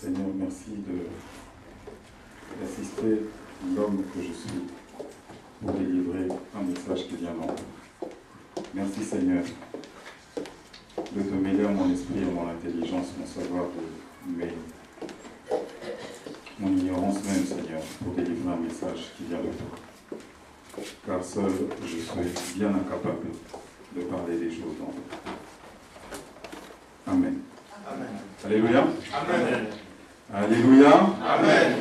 Seigneur, merci d'assister l'homme que je suis pour délivrer un message qui vient d'en haut. Merci Seigneur de te mêler à mon esprit, à mon intelligence, mon savoir, mon ignorance même, Seigneur, pour délivrer un message qui vient de toi. Car seul, je suis bien incapable de parler des choses d'en haut. Amen. Amen. Alléluia. Amen. Alléluia. Amen.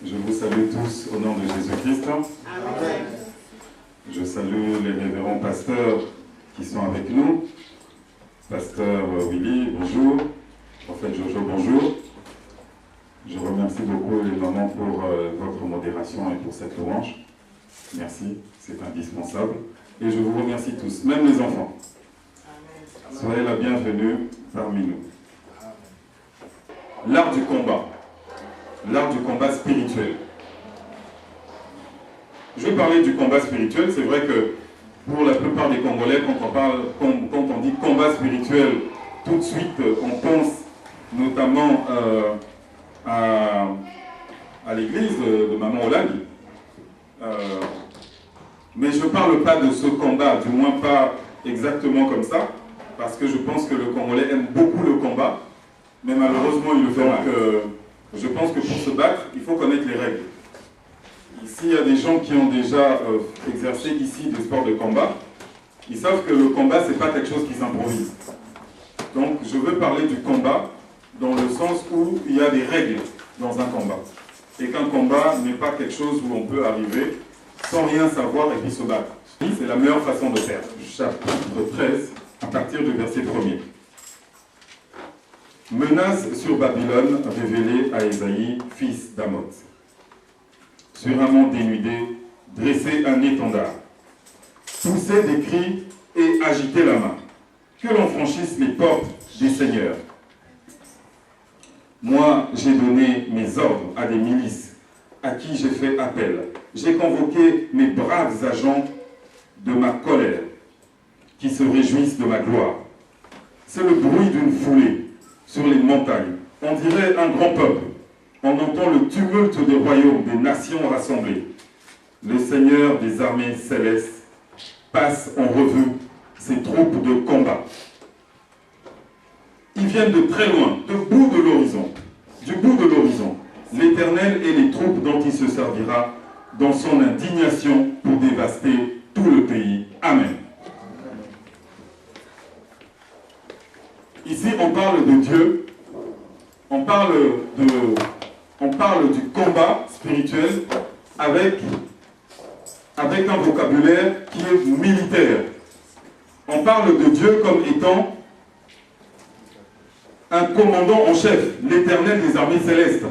Je vous salue tous au nom de Jésus-Christ. Amen. Je salue les révérends pasteurs qui sont avec nous. Pasteur Willy, bonjour. Prophète Jojo, bonjour. Je remercie beaucoup les mamans pour votre modération et pour cette louange. Merci, c'est indispensable. Et je vous remercie tous, même les enfants. Soyez la bienvenue parmi nous. L'art du combat. L'art du combat spirituel. Je vais parler du combat spirituel. C'est vrai que pour la plupart des Congolais, quand on dit combat spirituel, tout de suite, on pense notamment à l'église de Maman Olag. Mais je ne parle pas de ce combat, du moins pas exactement comme ça, parce que je pense que le Congolais aime beaucoup le combat, mais malheureusement il le fait mal. Je pense que pour se battre, il faut connaître les règles. Ici, il y a des gens qui ont déjà exercé ici des sports de combat. Ils savent que le combat, ce n'est pas quelque chose qui s'improvise. Donc, je veux parler du combat dans le sens où il y a des règles dans un combat. Et qu'un combat n'est pas quelque chose où on peut arriver sans rien savoir et puis se battre. C'est la meilleure façon de faire. Chapitre 13, à partir du verset 1er. Menace sur Babylone révélée à Ésaïe, fils d'Amoz. Sur un mont dénudé, dressez un étendard. Poussez des cris et agitez la main. Que l'on franchisse les portes des seigneurs. Moi, j'ai donné mes ordres à des milices à qui j'ai fait appel. J'ai convoqué mes braves agents de ma colère qui se réjouissent de ma gloire. C'est le bruit d'une foulée sur les montagnes. On dirait un grand peuple. On entend le tumulte des royaumes, des nations rassemblées. Le Seigneur des armées célestes passe en revue ses troupes de combat. Ils viennent de très loin, du bout de l'horizon. L'Éternel et les troupes dont il se servira dans son indignation pour dévaster tout le pays. Amen. Ici, on parle de Dieu, on parle du combat spirituel avec un vocabulaire qui est militaire. On parle de Dieu comme étant un commandant en chef, l'Éternel des armées célestes,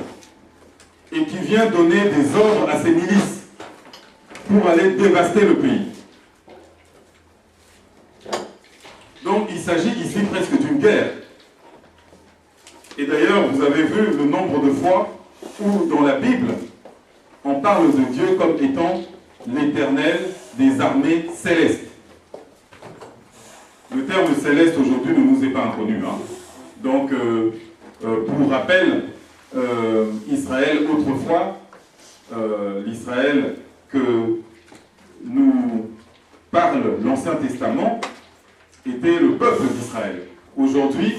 et qui vient donner des ordres à ses milices pour aller dévaster le pays. Donc il s'agit ici presque d'une guerre. Et d'ailleurs, vous avez vu le nombre de fois où dans la Bible, on parle de Dieu comme étant l'Éternel des armées célestes. Le terme céleste aujourd'hui ne nous est pas inconnu. Donc, pour rappel, Israël autrefois, l'Israël que nous parle l'Ancien Testament, était le peuple d'Israël. Aujourd'hui,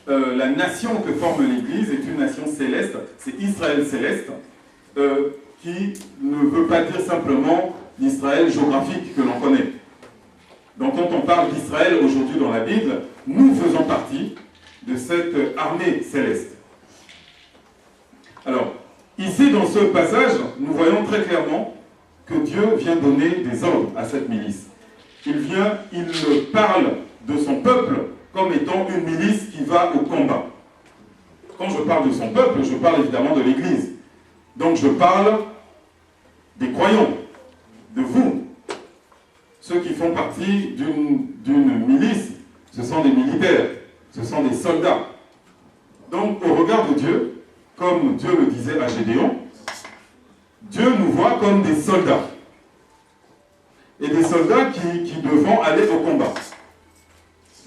la nation que forme l'Église est une nation céleste, c'est Israël céleste, qui ne veut pas dire simplement l'Israël géographique que l'on connaît. Donc quand on parle d'Israël aujourd'hui dans la Bible, nous faisons partie de cette armée céleste. Alors, ici dans ce passage, nous voyons très clairement que Dieu vient donner des ordres à cette milice. Il parle de son peuple comme étant une milice qui va au combat. Quand je parle de son peuple, je parle évidemment de l'Église. Donc je parle des croyants, de vous. Ceux qui font partie d'une milice, ce sont des militaires, ce sont des soldats. Donc au regard de Dieu, comme Dieu le disait à Gédéon, Dieu nous voit comme des soldats. Et des soldats qui devront aller au combat.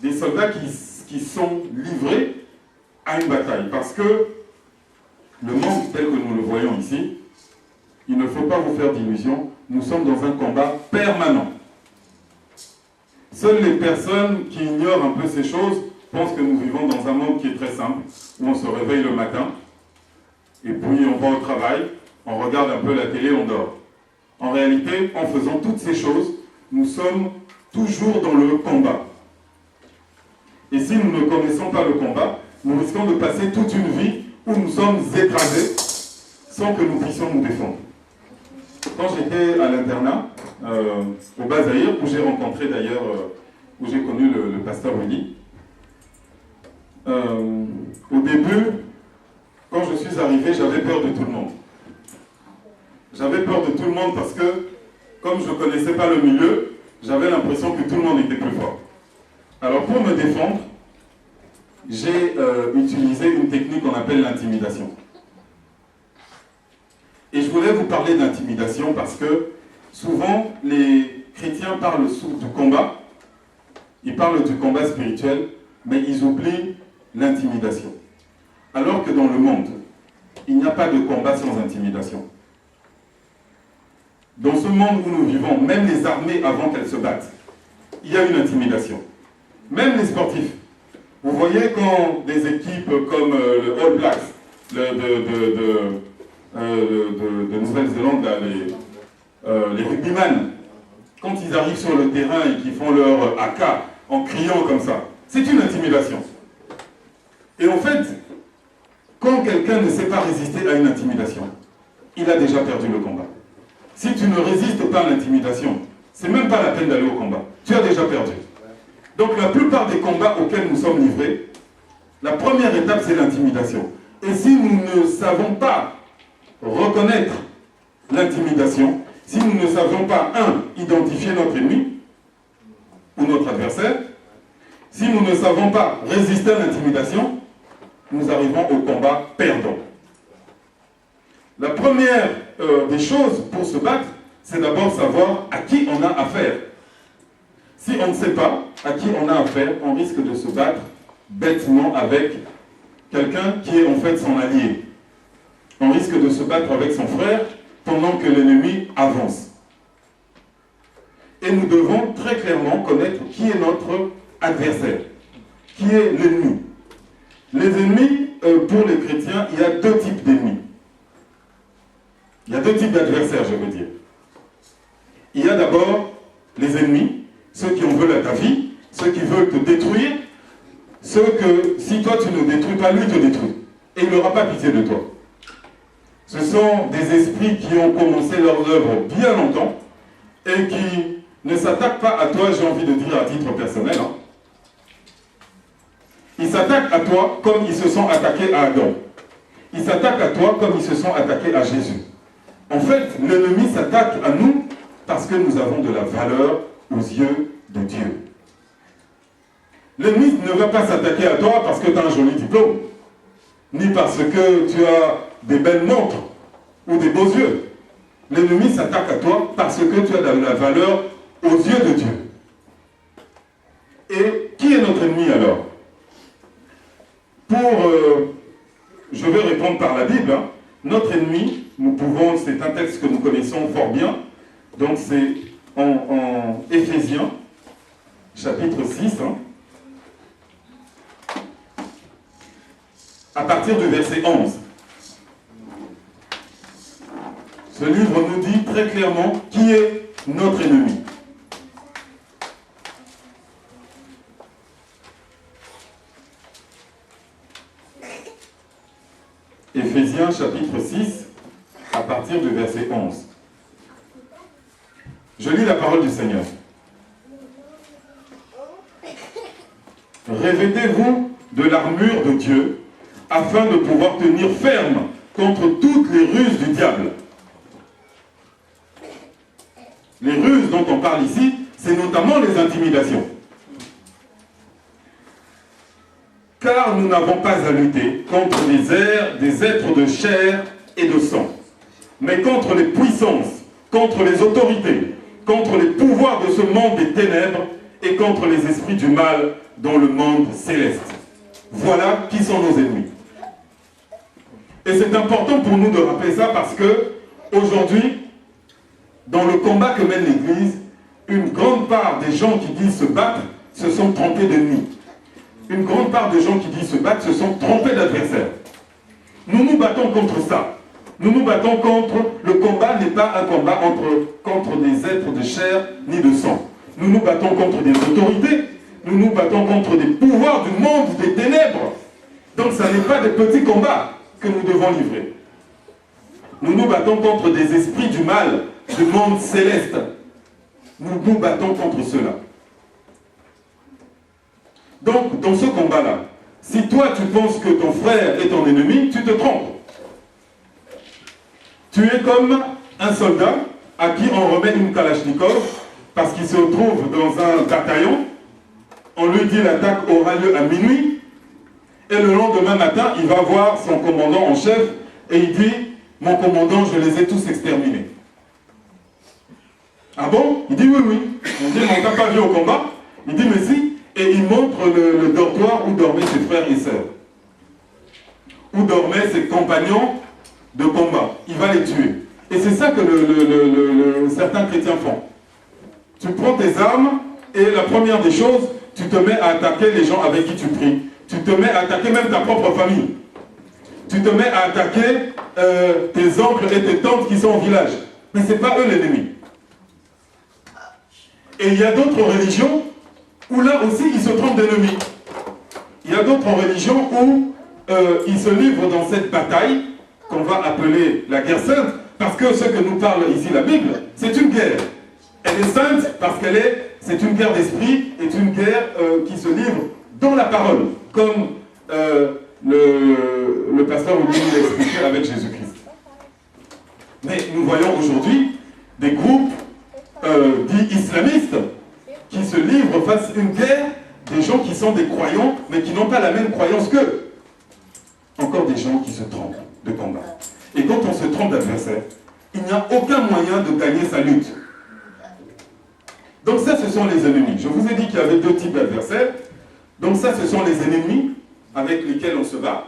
Des soldats qui sont livrés à une bataille. Parce que Le monde tel que nous le voyons ici, il ne faut pas vous faire d'illusions, nous sommes dans un combat permanent. Seules les personnes qui ignorent un peu ces choses pensent que nous vivons dans un monde qui est très simple, où on se réveille le matin, et puis on va au travail, on regarde un peu la télé, on dort. En réalité, en faisant toutes ces choses, nous sommes toujours dans le combat. Et si nous ne connaissons pas le combat, nous risquons de passer toute une vie où nous sommes écrasés sans que nous puissions nous défendre. Quand j'étais à l'internat, au Bas-Zaïr, où j'ai rencontré d'ailleurs, où j'ai connu le pasteur Willy, au début, quand je suis arrivé, j'avais peur de tout le monde. J'avais peur de tout le monde parce que, comme je ne connaissais pas le milieu, j'avais l'impression que tout le monde était plus fort. Alors pour me défendre, j'ai utilisé une technique qu'on appelle l'intimidation. Et je voulais vous parler d'intimidation parce que souvent les chrétiens parlent du combat, ils parlent du combat spirituel, mais ils oublient l'intimidation. Alors que dans le monde, il n'y a pas de combat sans intimidation. Dans ce monde où nous vivons, même les armées avant qu'elles se battent, il y a une intimidation. Même les sportifs. Vous voyez quand des équipes comme le All Blacks de Nouvelle-Zélande, les rugbyman, quand ils arrivent sur le terrain et qu'ils font leur AK en criant comme ça, c'est une intimidation. Et en fait, quand quelqu'un ne sait pas résister à une intimidation, il a déjà perdu le combat. Si tu ne résistes pas à l'intimidation, c'est même pas la peine d'aller au combat. Tu as déjà perdu. Donc la plupart des combats auxquels nous sommes livrés, la première étape c'est l'intimidation. Et si nous ne savons pas reconnaître l'intimidation, si nous ne savons pas, identifier notre ennemi ou notre adversaire, si nous ne savons pas résister à l'intimidation, nous arrivons au combat perdant. La première des choses pour se battre, c'est d'abord savoir à qui on a affaire. Si on ne sait pas à qui on a affaire, on risque de se battre bêtement avec quelqu'un qui est en fait son allié. On risque de se battre avec son frère pendant que l'ennemi avance. Et nous devons très clairement connaître qui est notre adversaire, qui est l'ennemi. Les ennemis, pour les chrétiens, il y a deux types d'ennemis. Il y a deux types d'adversaires, je veux dire. Il y a d'abord les ennemis, ceux qui en veulent à ta vie, ceux qui veulent te détruire, ceux que, si toi tu ne détruis pas, lui te détruit. Et il n'aura pas pitié de toi. Ce sont des esprits qui ont commencé leur œuvre bien longtemps et qui ne s'attaquent pas à toi, j'ai envie de dire à titre personnel. Ils s'attaquent à toi comme ils se sont attaqués à Adam. Ils s'attaquent à toi comme ils se sont attaqués à Jésus. En fait, l'ennemi s'attaque à nous parce que nous avons de la valeur aux yeux de Dieu. L'ennemi ne va pas s'attaquer à toi parce que tu as un joli diplôme, ni parce que tu as des belles montres ou des beaux yeux. L'ennemi s'attaque à toi parce que tu as de la valeur aux yeux de Dieu. Et qui est notre ennemi alors? Je vais répondre par la Bible. Notre ennemi, c'est un texte que nous connaissons fort bien, donc c'est en Éphésiens, chapitre 6, à partir du verset 11. Ce livre nous dit très clairement qui est notre ennemi. Éphésiens chapitre 6, à partir du verset 11. Je lis la parole du Seigneur. Revêtez-vous de l'armure de Dieu, afin de pouvoir tenir ferme contre toutes les ruses du diable. Les ruses dont on parle ici, c'est notamment les intimidations. Car nous n'avons pas à lutter contre des êtres de chair et de sang, mais contre les puissances, contre les autorités, contre les pouvoirs de ce monde des ténèbres et contre les esprits du mal dans le monde céleste. Voilà qui sont nos ennemis. Et c'est important pour nous de rappeler ça parce que, aujourd'hui, dans le combat que mène l'Église, une grande part des gens qui disent se battre se sont trompés d'ennemis. Une grande part des gens qui disent se battre se sont trompés d'adversaires. Nous nous battons contre ça. Nous nous battons contre... Le combat n'est pas un combat contre des êtres de chair ni de sang. Nous nous battons contre des autorités. Nous nous battons contre des pouvoirs du monde, des ténèbres. Donc ça n'est pas des petits combats que nous devons livrer. Nous nous battons contre des esprits du mal, du monde céleste. Nous nous battons contre cela. Donc, dans ce combat-là, si toi tu penses que ton frère est ton ennemi, tu te trompes. Tu es comme un soldat à qui on remet une Kalachnikov parce qu'il se trouve dans un bataillon. On lui dit l'attaque aura lieu à minuit. Et le lendemain matin, il va voir son commandant en chef et il dit « Mon commandant, je les ai tous exterminés. » Ah bon? Il dit « Oui, oui. » On dit « Mais on t'a pas vu au combat ?» Il dit « Mais si. » Et il montre le dortoir où dormaient ses frères et sœurs. Où dormaient ses compagnons de combat. Il va les tuer. Et c'est ça que certains chrétiens font. Tu prends tes armes et la première des choses, tu te mets à attaquer les gens avec qui tu pries. Tu te mets à attaquer même ta propre famille. Tu te mets à attaquer tes oncles et tes tantes qui sont au village. Mais ce n'est pas eux l'ennemi. Et il y a d'autres religions où là aussi ils se trompent d'ennemis. Il y a d'autres religions où ils se livrent dans cette bataille qu'on va appeler la guerre sainte, parce que ce que nous parle ici la Bible, c'est une guerre. Elle est sainte parce c'est une guerre d'esprit, est une guerre qui se livre dans la parole, comme le pasteur Oudini l'a expliqué avec Jésus-Christ. Mais nous voyons aujourd'hui des groupes dits islamistes qui se livrent face à une guerre, des gens qui sont des croyants, mais qui n'ont pas la même croyance qu'eux. Encore des gens qui se trompent de combat. Et quand on se trompe d'adversaire, il n'y a aucun moyen de gagner sa lutte. Donc ça, ce sont les ennemis. Je vous ai dit qu'il y avait deux types d'adversaires. Donc ça, ce sont les ennemis avec lesquels on se bat.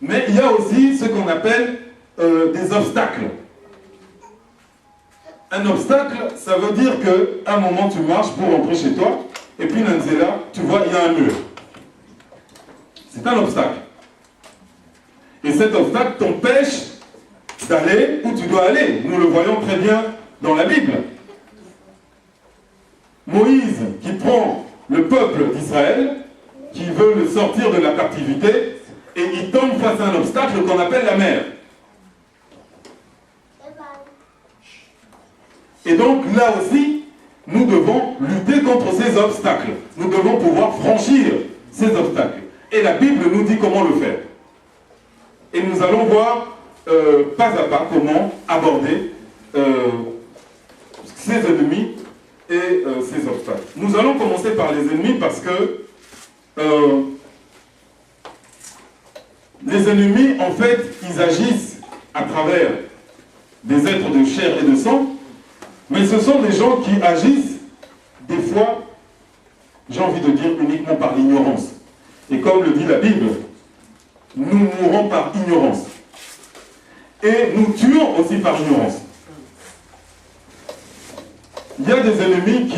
Mais il y a aussi ce qu'on appelle des obstacles. Un obstacle, ça veut dire qu'à un moment, tu marches pour rentrer chez toi, et puis là, tu vois, il y a un mur. C'est un obstacle. Et cet obstacle t'empêche d'aller où tu dois aller. Nous le voyons très bien dans la Bible. Moïse qui prend le peuple d'Israël, qui veut le sortir de la captivité, et il tombe face à un obstacle qu'on appelle la mer. Et donc là aussi, nous devons lutter contre ces obstacles. Nous devons pouvoir franchir ces obstacles. Et la Bible nous dit comment le faire. Et nous allons voir pas à pas comment aborder ces ennemis et ces obstacles. Nous allons commencer par les ennemis parce que les ennemis, en fait, ils agissent à travers des êtres de chair et de sang, mais ce sont des gens qui agissent des fois, j'ai envie de dire, uniquement par l'ignorance. Et comme le dit la Bible, nous mourrons par ignorance. Et nous tuons aussi par ignorance. Il y a des ennemis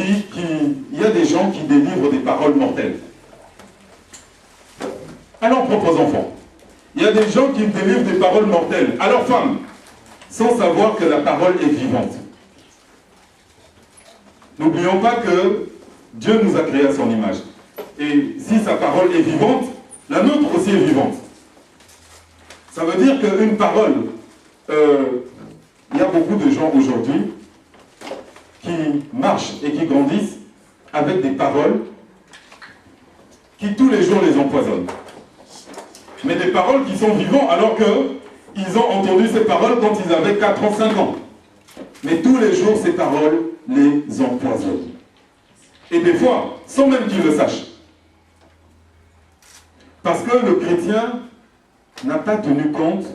il y a des gens qui délivrent des paroles mortelles à leurs propres enfants. Il y a des gens qui délivrent des paroles mortelles à leurs femmes, sans savoir que la parole est vivante. N'oublions pas que Dieu nous a créés à son image. Et si sa parole est vivante, la nôtre aussi est vivante. Ça veut dire qu'une parole, il y a beaucoup de gens aujourd'hui qui marchent et qui grandissent avec des paroles qui tous les jours les empoisonnent. Mais des paroles qui sont vivantes alors qu'ils ont entendu ces paroles quand ils avaient 4 ans, 5 ans. Mais tous les jours, ces paroles les empoisonnent. Et des fois, sans même qu'ils le sachent. Parce que le chrétien n'a pas tenu compte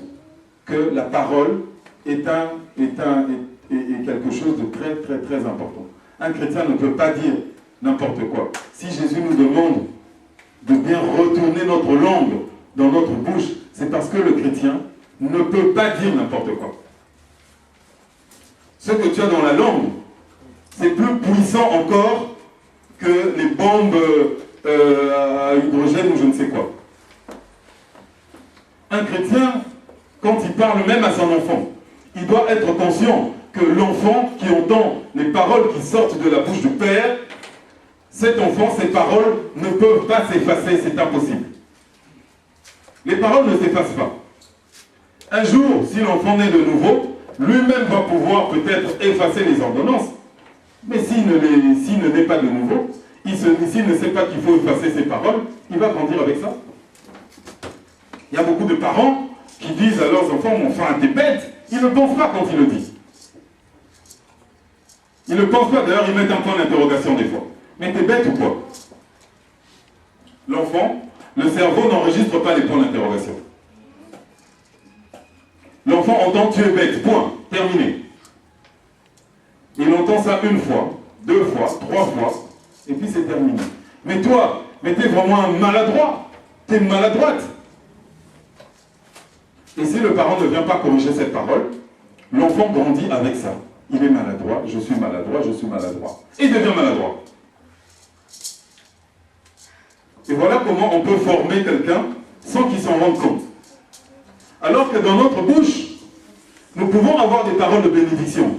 que la parole est quelque chose de très, très, très important. Un chrétien ne peut pas dire n'importe quoi. Si Jésus nous demande de bien retourner notre langue dans notre bouche, c'est parce que le chrétien ne peut pas dire n'importe quoi. Ce que tu as dans la langue, c'est plus puissant encore que les bombes à hydrogène ou je ne sais quoi. Un chrétien, quand il parle même à son enfant, il doit être conscient que l'enfant qui entend les paroles qui sortent de la bouche du Père, cet enfant, ces paroles ne peuvent pas s'effacer, c'est impossible. Les paroles ne s'effacent pas. Un jour, si l'enfant naît de nouveau, lui-même va pouvoir peut-être effacer les ordonnances. Mais s'il ne naît pas de nouveau, s'il ne sait pas qu'il faut effacer ses paroles, il va grandir avec ça. Il y a beaucoup de parents qui disent à leurs enfants, mon enfant, t'es bête. Ils ne pensent pas quand ils le disent. Ils ne pensent pas, d'ailleurs, ils mettent un point d'interrogation des fois. Mais t'es bête ou quoi? L'enfant, le cerveau n'enregistre pas les points d'interrogation. L'enfant entend tu es bête, point, terminé. Il entend ça une fois, deux fois, trois fois, et puis c'est terminé. Mais toi, t'es vraiment un maladroit, t'es une maladroite. Et si le parent ne vient pas corriger cette parole, l'enfant grandit avec ça. Il est maladroit, je suis maladroit, je suis maladroit. Et il devient maladroit. Et voilà comment on peut former quelqu'un sans qu'il s'en rende compte. Alors que dans notre bouche, nous pouvons avoir des paroles de bénédiction.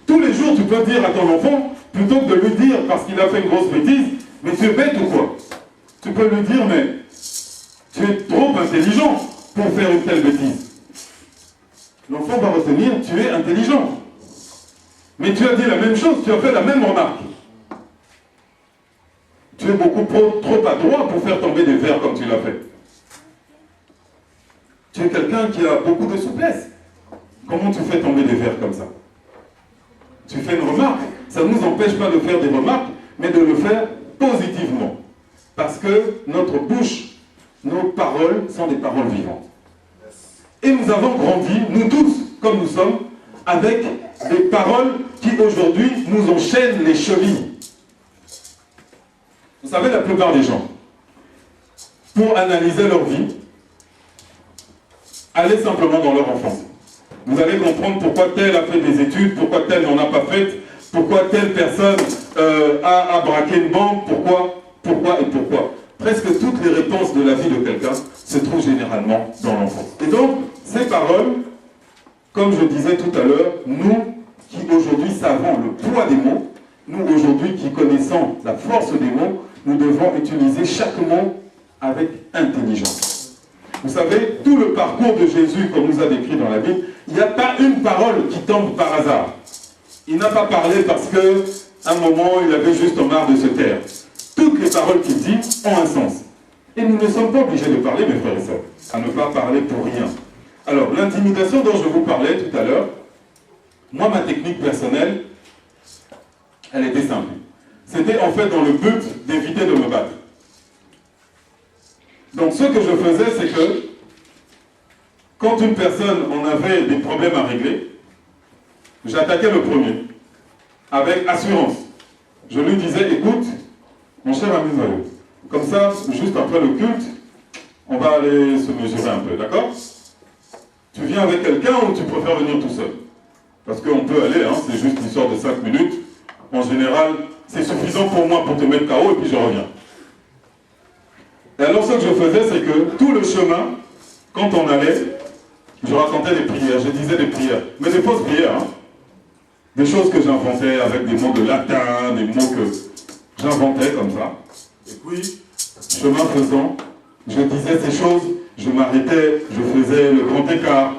Tous les jours, tu peux dire à ton enfant, plutôt que de lui dire, parce qu'il a fait une grosse bêtise, mais tu es bête ou quoi? Tu peux lui dire, mais tu es trop intelligent pour faire une telle bêtise. L'enfant va retenir, tu es intelligent. Mais tu as dit la même chose, tu as fait la même remarque. Tu es beaucoup trop adroit pour faire tomber des verres comme tu l'as fait. Tu es quelqu'un qui a beaucoup de souplesse. Comment tu fais tomber des verres comme ça? Tu fais une remarque. Ça ne nous empêche pas de faire des remarques, mais de le faire positivement. Parce que notre bouche, nos paroles sont des paroles vivantes. Et nous avons grandi, nous tous, comme nous sommes, avec des paroles qui aujourd'hui nous enchaînent les chevilles. Vous savez, la plupart des gens, pour analyser leur vie, allez simplement dans leur enfance. Vous allez comprendre pourquoi tel a fait des études, pourquoi tel n'en a pas fait, pourquoi telle personne a braqué une banque, pourquoi. Presque toutes les réponses de la vie de quelqu'un se trouvent généralement dans l'enfance. Et donc, ces paroles, comme je disais tout à l'heure, nous qui aujourd'hui savons le poids des mots, nous aujourd'hui qui connaissons la force des mots, nous devons utiliser chaque mot avec intelligence. Vous savez, tout le parcours de Jésus, comme nous a décrit dans la Bible, il n'y a pas une parole qui tombe par hasard. Il n'a pas parlé parce qu'à un moment, il avait juste marre de se taire. Toutes les paroles qu'il dit ont un sens. Et nous ne sommes pas obligés de parler, mes frères et sœurs, à ne pas parler pour rien. Alors, l'intimidation dont je vous parlais tout à l'heure, moi, ma technique personnelle, elle était simple. C'était en fait dans le but d'éviter de me battre. Donc, ce que je faisais, c'est que quand une personne en avait des problèmes à régler, j'attaquais le premier, avec assurance. Je lui disais, écoute, mon cher ami Zoyo, comme ça, juste après le culte, on va aller se mesurer un peu, d'accord? Tu viens avec quelqu'un ou tu préfères venir tout seul? Parce qu'on peut aller, hein, c'est juste une histoire de 5 minutes. En général, c'est suffisant pour moi pour te mettre KO et puis je reviens. Et alors ce que je faisais, c'est que tout le chemin, quand on allait, je racontais des prières, je disais des prières, mais des fausses prières, hein. Des choses que j'inventais avec des mots de latin, des mots que j'inventais comme ça. Et puis, chemin faisant, je disais ces choses, je m'arrêtais, je faisais le grand écart,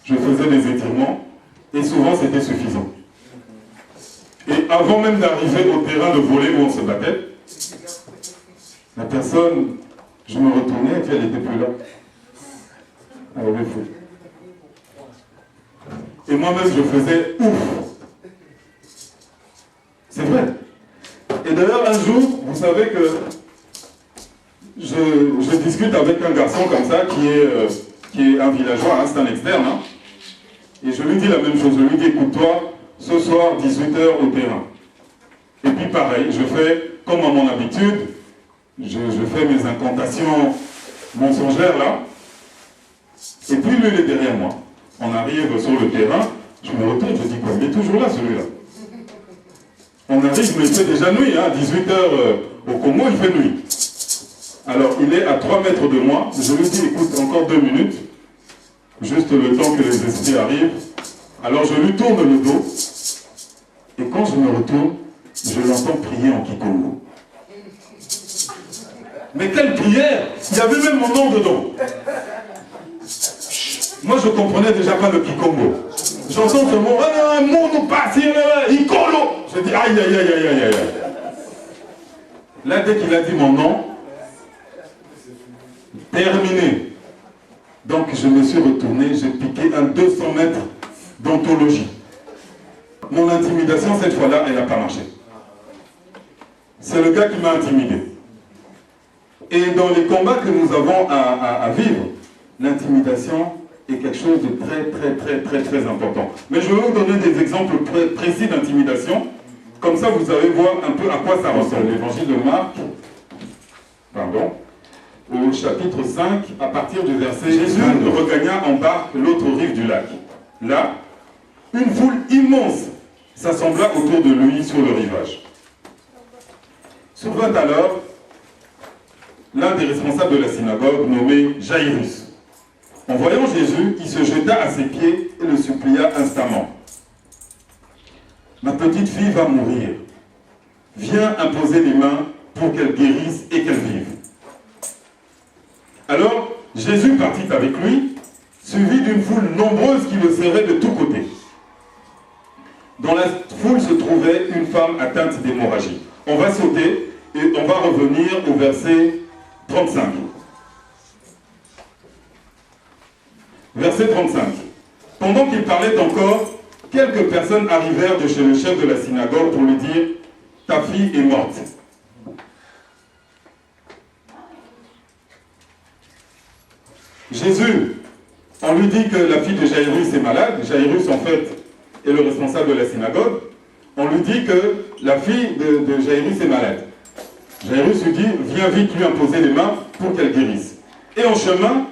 je faisais des étirements, et souvent c'était suffisant. Et avant même d'arriver au terrain de volley où on se battait, la personne, je me retournais et puis elle n'était plus là. Elle avait fou. Et moi-même je faisais ouf. C'est vrai. Et d'ailleurs, un jour, vous savez que je discute avec un garçon comme ça, qui est un villageois, hein, c'est un externe, hein, et je lui dis la même chose. Je lui dis, écoute-toi, ce soir, 18h au terrain. Et puis pareil, je fais, comme à mon habitude, je fais mes incantations mensongères là, et puis lui, il est derrière moi. On arrive sur le terrain, je me retourne, je dis quoi, il est toujours là celui-là. On arrive, mais il fait déjà nuit, hein, 18h au Congo, il fait nuit. Alors il est à 3 mètres de moi, je lui dis écoute, encore 2 minutes, juste le temps que les esprits arrivent. Alors je lui tourne le dos, et quand je me retourne, je l'entends prier en Kikongo. Mais quelle prière! Il y avait même mon nom dedans. Moi je ne comprenais déjà pas le Kikongo. J'entends ce mot, un mot nous passe, Ikolo. Je dis aïe aïe aïe aïe aïe aïe. Là dès qu'il a dit mon nom, terminé. Donc je me suis retourné, j'ai piqué un 200 mètres d'ontologie. Mon intimidation cette fois-là, elle n'a pas marché. C'est le gars qui m'a intimidé. Et dans les combats que nous avons à vivre, l'intimidation est quelque chose de très important. Mais je vais vous donner des exemples précis d'intimidation. Comme ça, vous allez voir un peu à quoi ça ressemble. L'évangile de Marc, au chapitre 5, à partir du verset, Jésus regagna en barque l'autre rive du lac. Là, une foule immense s'assembla autour de lui sur le rivage. Survint alors l'un des responsables de la synagogue, nommé Jairus. En voyant Jésus, il se jeta à ses pieds et le supplia instamment. « Ma petite fille va mourir. Viens imposer les mains pour qu'elle guérisse et qu'elle vive. » Alors, Jésus partit avec lui, suivi d'une foule nombreuse qui le serrait de tous côtés. Dans la foule se trouvait une femme atteinte d'hémorragie. On va sauter et on va revenir au verset 35. Verset 35. Pendant qu'il parlait encore, quelques personnes arrivèrent de chez le chef de la synagogue pour lui dire « Ta fille est morte. » Jésus, on lui dit que la fille de Jairus est malade. Jairus, en fait, est le responsable de la synagogue. On lui dit que la fille de Jairus est malade. Jairus lui dit, viens vite lui imposer les mains pour qu'elle guérisse. Et en chemin,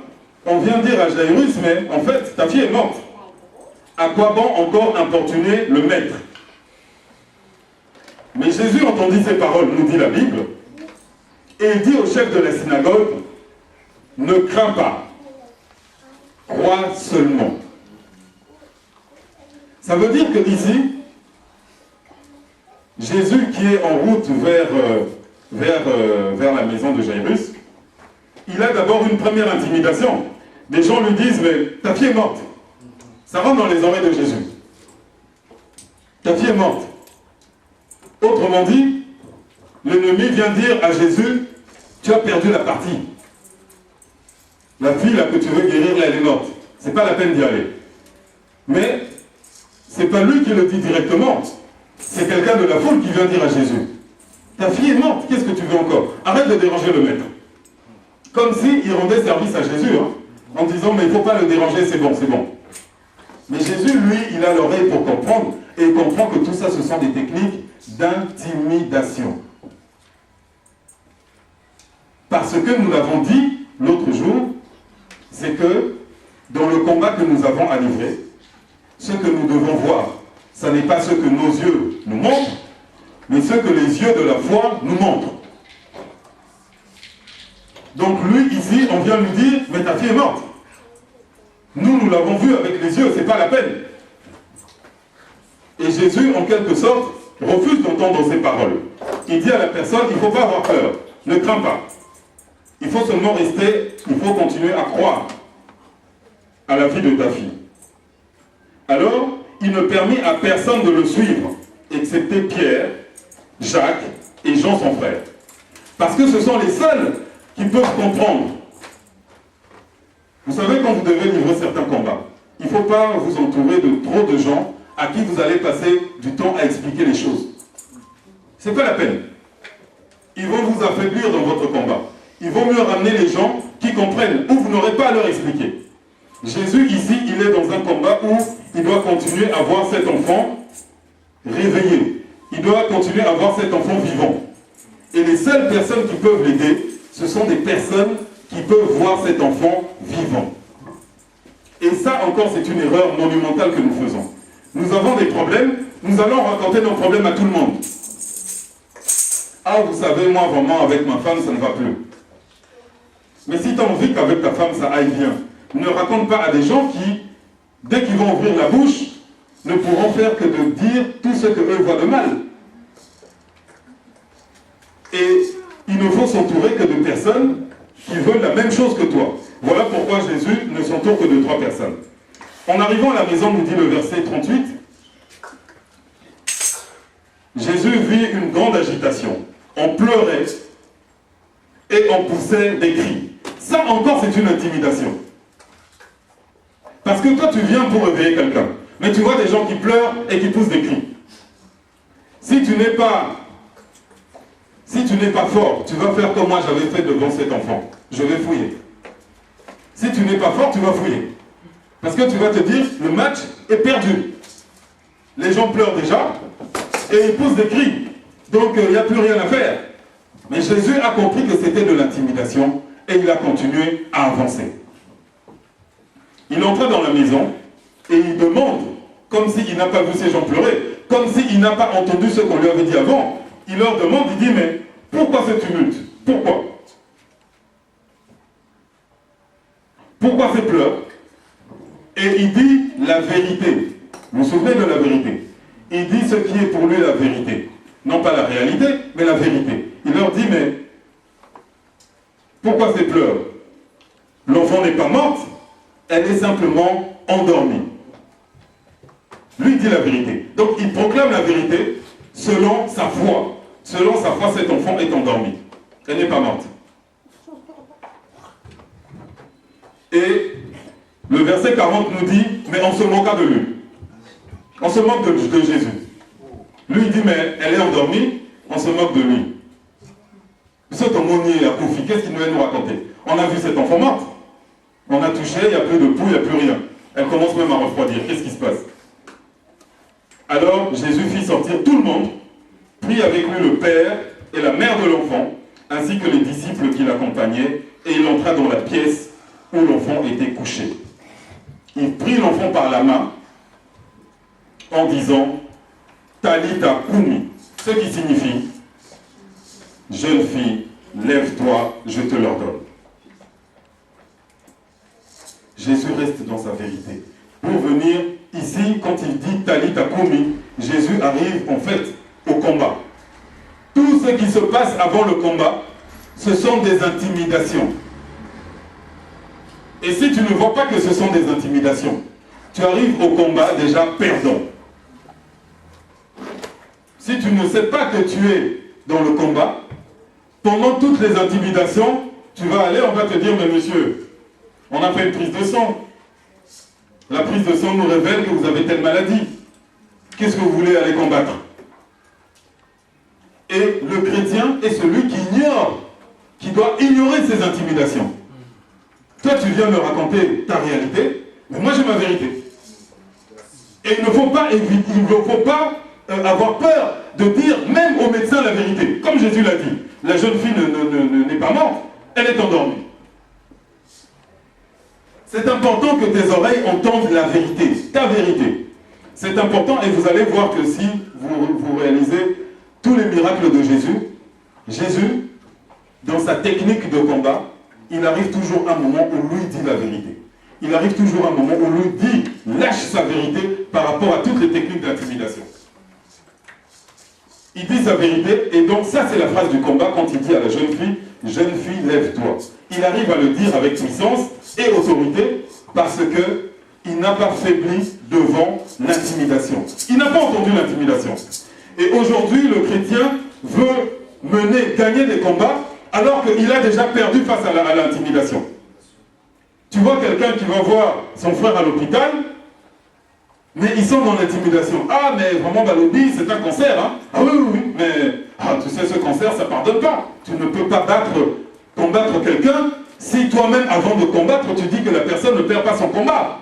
on vient dire à Jairus, mais en fait, ta fille est morte. À quoi bon encore importuner le maître? Mais Jésus entendit ces paroles, nous dit la Bible, et il dit au chef de la synagogue, ne crains pas, crois seulement. Ça veut dire que ici, Jésus qui est en route vers la maison de Jairus, il a d'abord une première intimidation. Des gens lui disent, mais ta fille est morte. Ça rentre dans les oreilles de Jésus. Ta fille est morte. Autrement dit, l'ennemi vient dire à Jésus, tu as perdu la partie. La fille là que tu veux guérir, là, elle est morte. C'est pas la peine d'y aller. Mais c'est pas lui qui le dit directement. C'est quelqu'un de la foule qui vient dire à Jésus, ta fille est morte, qu'est-ce que tu veux encore? Arrête de déranger le maître. Comme s'il rendait service à Jésus, hein, en disant, mais il ne faut pas le déranger, c'est bon, c'est bon. Mais Jésus, lui, il a l'oreille pour comprendre, et il comprend que tout ça, ce sont des techniques d'intimidation. Parce que nous l'avons dit l'autre jour, c'est que dans le combat que nous avons à livrer, ce que nous devons voir, ce n'est pas ce que nos yeux nous montrent, mais ce que les yeux de la foi nous montrent. Donc lui, ici, on vient lui dire, mais ta fille est morte. Nous l'avons vu avec les yeux, c'est pas la peine. Et Jésus, en quelque sorte, refuse d'entendre ces paroles. Il dit à la personne, il ne faut pas avoir peur, ne crains pas. Il faut seulement rester, il faut continuer à croire à la vie de ta fille. Alors, il ne permit à personne de le suivre, excepté Pierre, Jacques et Jean son frère. Parce que ce sont les seuls qui peuvent comprendre. Vous savez, quand vous devez livrer certains combats, il ne faut pas vous entourer de trop de gens à qui vous allez passer du temps à expliquer les choses. Ce n'est pas la peine. Ils vont vous affaiblir dans votre combat. Il vaut mieux ramener les gens qui comprennent, ou vous n'aurez pas à leur expliquer. Jésus, ici, il est dans un combat où il doit continuer à voir cet enfant réveillé. Il doit continuer à voir cet enfant vivant. Et les seules personnes qui peuvent l'aider, ce sont des personnes qui peuvent voir cet enfant vivant. Et ça encore, c'est une erreur monumentale que nous faisons. Nous avons des problèmes, nous allons raconter nos problèmes à tout le monde. Ah, vous savez, moi vraiment, avec ma femme, ça ne va plus. Mais si tu as envie qu'avec ta femme, ça aille bien, ne raconte pas à des gens qui, dès qu'ils vont ouvrir la bouche, ne pourront faire que de dire tout ce qu'eux voient de mal. Et il ne faut s'entourer que de personnes qui veulent la même chose que toi. Voilà pourquoi Jésus ne s'entoure que de 3 personnes. En arrivant à la maison, nous dit le verset 38, Jésus vit une grande agitation. On pleurait et on poussait des cris. Ça encore, c'est une intimidation. Parce que toi, tu viens pour réveiller quelqu'un. Mais tu vois des gens qui pleurent et qui poussent des cris. Si tu n'es pas fort, tu vas faire comme moi j'avais fait devant cet enfant. Je vais fouiller. Si tu n'es pas fort, tu vas fouiller. Parce que tu vas te dire, le match est perdu. Les gens pleurent déjà et ils poussent des cris. Donc il n'y a plus rien à faire. Mais Jésus a compris que c'était de l'intimidation et il a continué à avancer. Il entra dans la maison et il demande, comme s'il n'a pas vu ces gens pleurer, comme s'il n'a pas entendu ce qu'on lui avait dit avant, il leur demande, il dit, mais pourquoi ce tumulte? Pourquoi? Pourquoi ces pleurs? Et il dit la vérité. Vous vous souvenez de la vérité? Il dit ce qui est pour lui la vérité. Non pas la réalité, mais la vérité. Il leur dit, mais pourquoi ces pleurs? L'enfant n'est pas morte, elle est simplement endormie. Lui dit la vérité. Donc il proclame la vérité selon sa foi. Selon sa foi, cet enfant est endormi. Elle n'est pas morte. Et le verset 40 nous dit, mais on se moqua de lui. On se moque de Jésus. Lui il dit, mais elle est endormie, on se moque de lui. Ce tomonier à Koufi, qu'est-ce qu'il nous raconter? On a vu cet enfant morte. On a touché, il n'y a plus de pouls, il n'y a plus rien. Elle commence même à refroidir. Qu'est-ce qui se passe? Alors Jésus fit sortir tout le monde, prit avec lui le père et la mère de l'enfant, ainsi que les disciples qui l'accompagnaient, et il entra dans la pièce où l'enfant était couché. Il prit l'enfant par la main en disant Talita Kumi, ce qui signifie jeune fille, lève-toi, je te l'ordonne. Jésus reste dans sa vérité. Pour venir ici, quand il dit Talita Kumi, Jésus arrive en fait au combat. Tout ce qui se passe avant le combat, ce sont des intimidations. Et si tu ne vois pas que ce sont des intimidations, tu arrives au combat déjà perdant. Si tu ne sais pas que tu es dans le combat, pendant toutes les intimidations, tu vas aller, on va te dire, mais monsieur, on a fait une prise de sang. La prise de sang nous révèle que vous avez telle maladie. Qu'est-ce que vous voulez aller combattre? Et le chrétien est celui qui ignore, qui doit ignorer ces intimidations. Toi, tu viens me raconter ta réalité, mais moi j'ai ma vérité. Et il ne faut pas avoir peur de dire même au médecin la vérité. Comme Jésus l'a dit, la jeune fille n'est pas morte, elle est endormie. C'est important que tes oreilles entendent la vérité, ta vérité. C'est important et vous allez voir que si vous réalisez tous les miracles de Jésus, dans sa technique de combat, il arrive toujours un moment où lui dit la vérité. Il arrive toujours un moment où lui dit, lâche sa vérité par rapport à toutes les techniques d'intimidation. Il dit sa vérité, et donc ça c'est la phrase du combat quand il dit à la jeune fille, lève-toi. Il arrive à le dire avec puissance et autorité parce qu'il n'a pas faibli devant l'intimidation. Il n'a pas entendu l'intimidation. Et aujourd'hui, le chrétien veut gagner des combats alors qu'il a déjà perdu face à l'intimidation. Tu vois quelqu'un qui va voir son frère à l'hôpital, mais ils sont dans l'intimidation. Ah, mais vraiment, Balobi, c'est un cancer, hein? Ah oui, mais tu sais, ce cancer, ça ne pardonne pas. Tu ne peux pas combattre quelqu'un si toi-même, avant de combattre, tu dis que la personne ne perd pas son combat.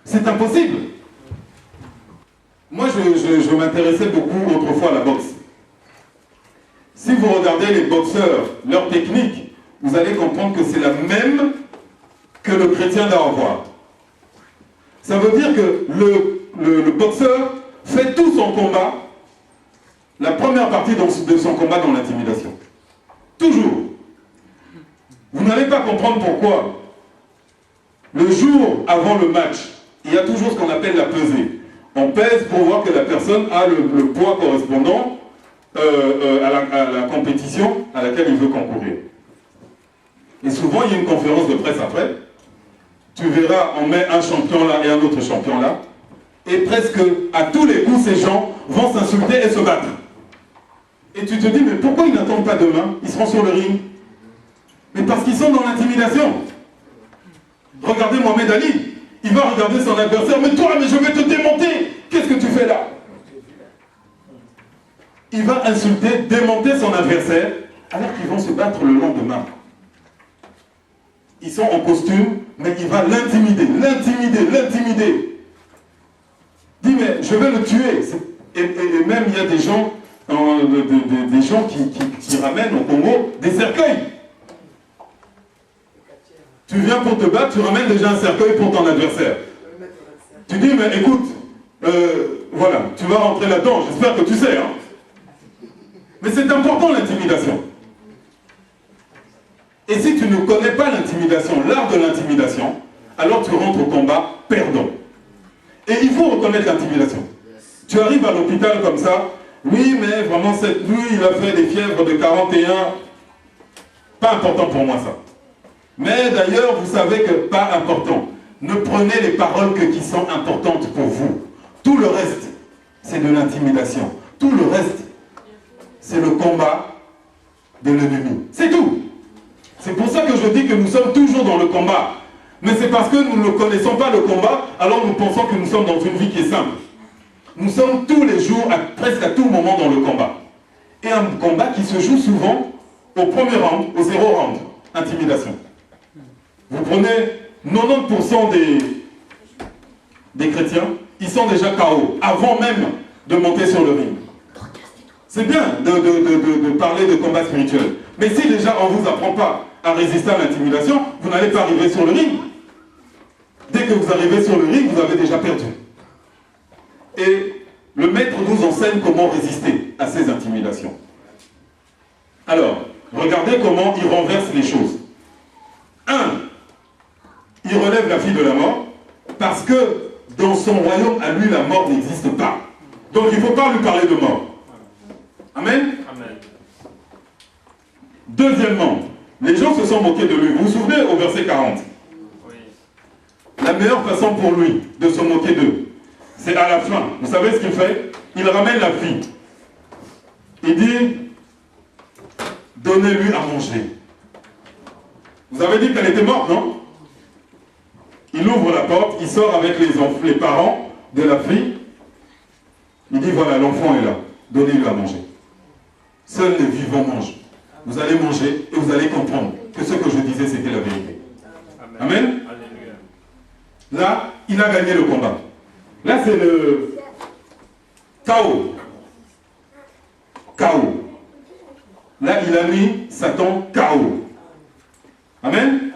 C'est impossible. Moi, je m'intéressais beaucoup autrefois à la boxe. Si vous regardez les boxeurs, leur technique, vous allez comprendre que c'est la même que le chrétien doit avoir. Ça veut dire que le boxeur fait tout son combat, la première partie de son combat dans l'intimidation. Toujours. Vous n'allez pas comprendre pourquoi. Le jour avant le match, il y a toujours ce qu'on appelle la pesée. On pèse pour voir que la personne a le poids correspondant à la compétition à laquelle il veut concourir. Et souvent, il y a une conférence de presse après. Tu verras, on met un champion là et un autre champion là. Et presque à tous les coups, ces gens vont s'insulter et se battre. Et tu te dis, mais pourquoi ils n'attendent pas demain? Ils seront sur le ring. Mais parce qu'ils sont dans l'intimidation. Regardez Mohamed Ali. Il va regarder son adversaire. Mais toi, mais je vais te démonter. Qu'est-ce que tu fais là? Il va insulter, démonter son adversaire, alors qu'ils vont se battre le lendemain. Ils sont en costume, mais il va l'intimider, l'intimider. Dit, mais je vais le tuer. Et même il y a des gens, des gens qui ramènent au Congo des cercueils. Tu viens pour te battre, tu ramènes déjà un cercueil pour ton adversaire. Tu dis, mais écoute, voilà, tu vas rentrer là-dedans, j'espère que tu sais. Hein. Mais c'est important l'intimidation. Et si tu ne connais pas l'intimidation, l'art de l'intimidation, alors tu rentres au combat perdant. Et il faut reconnaître l'intimidation. Tu arrives à l'hôpital comme ça, oui, mais vraiment cette nuit, il a fait des fièvres de 41. Pas important pour moi ça. Mais d'ailleurs, vous savez que pas important. Ne prenez les paroles que qui sont importantes pour vous. Tout le reste, c'est de l'intimidation. Tout le reste, c'est le combat de l'ennemi. C'est tout. C'est pour ça que je dis que nous sommes toujours dans le combat. Mais c'est parce que nous ne connaissons pas le combat, alors nous pensons que nous sommes dans une vie qui est simple. Nous sommes tous les jours, presque à tout moment dans le combat. Et un combat qui se joue souvent au premier round, au 0 round. Intimidation. Vous prenez 90% des chrétiens, ils sont déjà KO, avant même de monter sur le ring. C'est bien de parler de combat spirituel. Mais si déjà on ne vous apprend pas à résister à l'intimidation, vous n'allez pas arriver sur le ring. Dès que vous arrivez sur le ring, vous avez déjà perdu. Et le maître nous enseigne comment résister à ces intimidations. Alors, regardez comment il renverse les choses. 1. Il relève la fille de la mort, parce que dans son royaume, à lui, la mort n'existe pas. Donc il ne faut pas lui parler de mort. Amen. Amen. Deuxièmement, les gens se sont moqués de lui. Vous vous souvenez au verset 40? Oui. La meilleure façon pour lui de se moquer d'eux, c'est à la fin. Vous savez ce qu'il fait? Il ramène la fille. Il dit, donnez-lui à manger. Vous avez dit qu'elle était morte, non? Il ouvre la porte, il sort avec les parents de la fille. Il dit, voilà, l'enfant est là. Donnez-lui à manger. Seuls les vivants mangent. Vous allez manger et vous allez comprendre que ce que je disais, c'était la vérité. Amen. Là, il a gagné le combat. Là, c'est le chaos. Chaos. Là, il a mis Satan chaos. Amen.